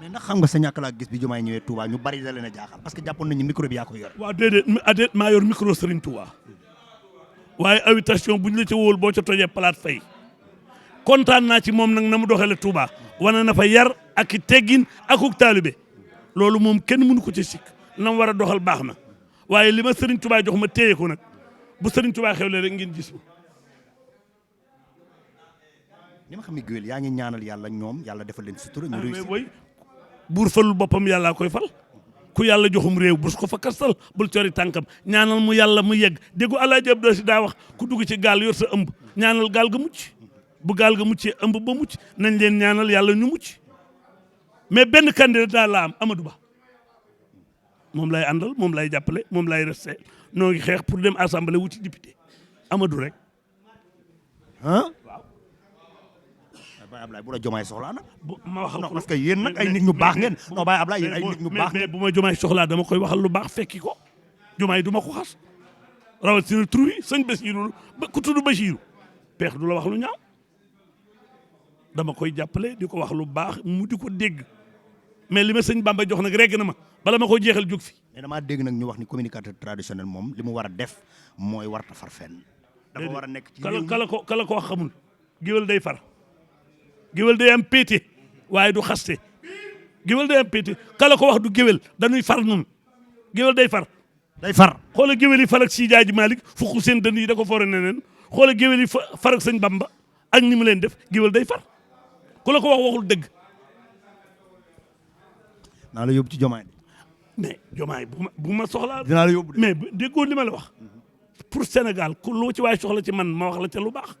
mais ndax xam nga sa ñàkk laa gis bi Diomaye ñëwee Touba ñu bari da leen a jaaxal parce que jàppoon nañu micro bi yaa ko yore. waaw déedéet maa yor micro Serigne Touba waaye invitation buñ la ca wóol boo ca tojee palaat fay kontaan naa ci moom nag na mu doxale Touba wane na fa yar ak i teggin akuk taalibe loolu moom kenn mënu ko ci sikk na mu war a doxal baax na waaye li ma Serigne Touba jox ma téye ko nag bu Serigne Touba xewle rek ngeen gis ma. li ma xam ne Guèye yaa ngi ñaanal yàlla ñoom yàlla defal leen sutura ñu réussir. mais buur falul boppam yàllaa koy fal ku yàlla joxum réew bul ko fa kastal bul cori tànkam ñaanal mu yàlla mu yegg déggu Alaaji Abdou Si daa wax ku dugg ci gaal yor sa ëmb ñaanal gaal ga mucc bu gaal ga muccee ëmb ba mucc nañ leen ñaanal yàlla ñu mucc mais benn candidat la am Amadou Ba moom lay àndal moom lay jàppale moom lay resté noo ngi xeex pour dem assemblée wuti député Amadou rek ah waaw. Baye Ablaye bu la Diomaye soxlaa nag. ma waxal non parce que yéen nag ay nit ñu baax ngeen. non Baye Ablaye yéen ay nit ñu baax mais bu ma Diomaye soxlaa dama koy waxal lu baax fekki ko Diomaye du ma ko xas rawatina tur yi sëñ Bassirou ba ku tudd Bassirou peex du la wax lu ñaaw dama koy jàppale di ko wax lu baax mu di ko dégg mais li ma sëñ Bamba jox nag reg na ma bala ma ko jeexal jóg fi. mais damaa dégg nag ñu wax ni communicateur traditionnel moom li mu war a def mooy warta far fenn. dafa war a nekk ci kala ko wax xamul géwél day far géwél day am péete waaye du xaste géwél day am péete kala ko wax du géwél dañuy far nun géwél day far. day far xoola géwél yi far ak si jaaji Malick fukk seen dënd yi da ko foore neneen xoola géwél yi far ak sëñ Bamba ak ni mu leen def géwél day far ku la ko wax waxul dëgg. naa la yóbbu ci Diomaye. mais Diomaye bu ma soxlaa. dinaa la yóbbu mais déggoo li ma la wax pour Sénégal ku loo ci waay soxla ci man ma wax la ca lu baax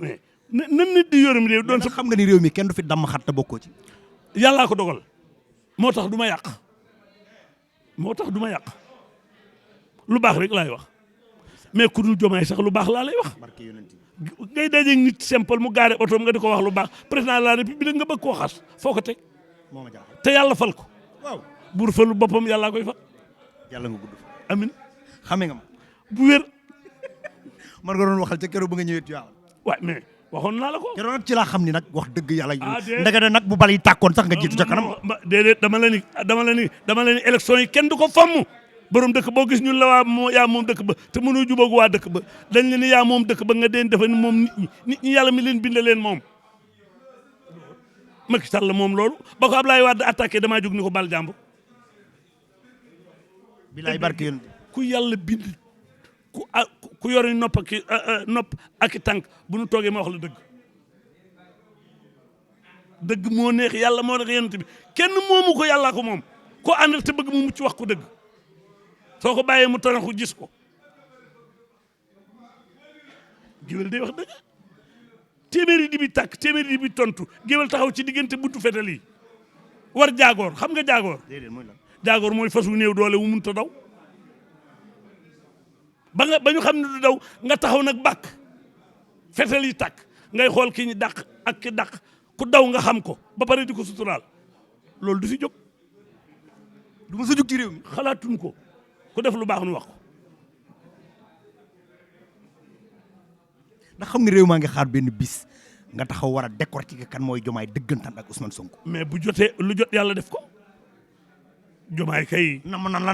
mais nan nit di yorum réew doon sa xam nga ni réew mi kenn du fi damm xat te bokkoo ci. yàllaa ko dogal moo tax du ma yàq lu baax rek laay wax mais ku dul Diomaye sax lu baax laa lay wax. ngay dajeeg nit simple mu gaare otoom nga di ko wax lu baax président de la république nga bëgg koo xas foo ko teg te yàlla fal ko. waaw buur falu boppam yàllaa koy fal. yàlla nga gudd fa. amin xame nga ma. bu wér. man nga doon waxal ca keroog ba nga ñëwee Tivaouane. waaw mais waxoon naa la ko. keroog nag ci laa xam ni nag wax dëgg yàlla. déedéet ndekete nag bu bal yi tàkkoon sax nga jiitu ca kanam. déedéet dama la ni élection yi kenn du ko fomm. borom dëkk boo gis ñun la yaa moom dëkk ba te mënoo jubóog waa dëkk ba dañ leen ni yaa moom dëkk ba nga deen defe ni moom nit ñi yàlla mi leen binde leen moom. Macky Sall moom loolu ba ko Ablaye Wade attaqué damaa jóg ni ko bal jàmbur. bilaay barke yéen ku yàlla bind ku yor nopp ak i tànk bu nu toogee ma wax la dëgg. dëgg moo neex yàlla moo neex yonent bi kenn moomu ko yàllaa ko moom ko àndal te bëgg mu mucc wax ko dëgg soo ko bàyyee mu tanaxu gis ko. géwél day wax dëgg téeméeri di bi tàkk téeméeri di bi tontu géwél taxaw ci diggante buntu fetal yi war jaagoor xam nga jaagoor. jaagoor mooy fas wu néew doole wu mënut a daw ba ñu xam ne du daw nga taxaw nag bàkk fetal yi tàkk ngay xool ki ñu dàq ak ki dàq ku daw nga xam ko ba pare di ko suturaal loolu du fi jóg. du ma sa jóg ci réew mi. xalaatuñ ko ku def lu baax nu wax ko. ndax xam nga réew maa ngi xaar benn bis nga taxaw war a décortiquer kan mooy Diomaye dëggantaan ak Ousmane Sonko. mais bu jotee lu jot yàlla def ko Diomaye kay. nam nan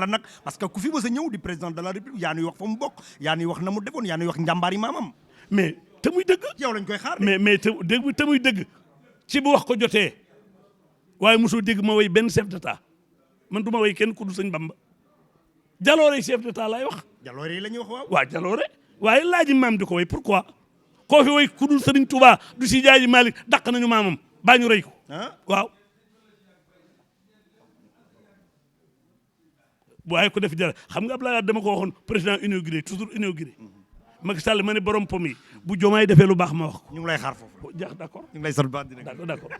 la nag parce que ku fi mës a ñëw di président de la république yaa nuy wax fa mu bokk yaa nuy wax na mu defoon yaa nuy wax njàmbaari maamam. mais te muy dëgg. yow lañ koy xaar mais te muy dëgg ci bu wax ko jotee waaye mosoo dégg ma way benn chef d'état man du ma way kenn ku du sëñ Bamba jaloore chef d'état laay wax. jaloore yi la ñuy wax waaw. waaw jaloore waaye laaji maam di ko way pourquoi koo fi way ku dul Sëriñ Tuubaa du si jaaji Malick dàq nañu maamam baa ñu rey ko. waaw. waaye ko def jara xam nga Abdoulaye dama ko waxoon président inauguré toujours inauguré Macky Sall ma ne borom pom yi bu Diomaye defee lu baax ma wax ko. ñu ngi lay xaar foofu. d'accord ñu ngi lay sant baax di d'accord.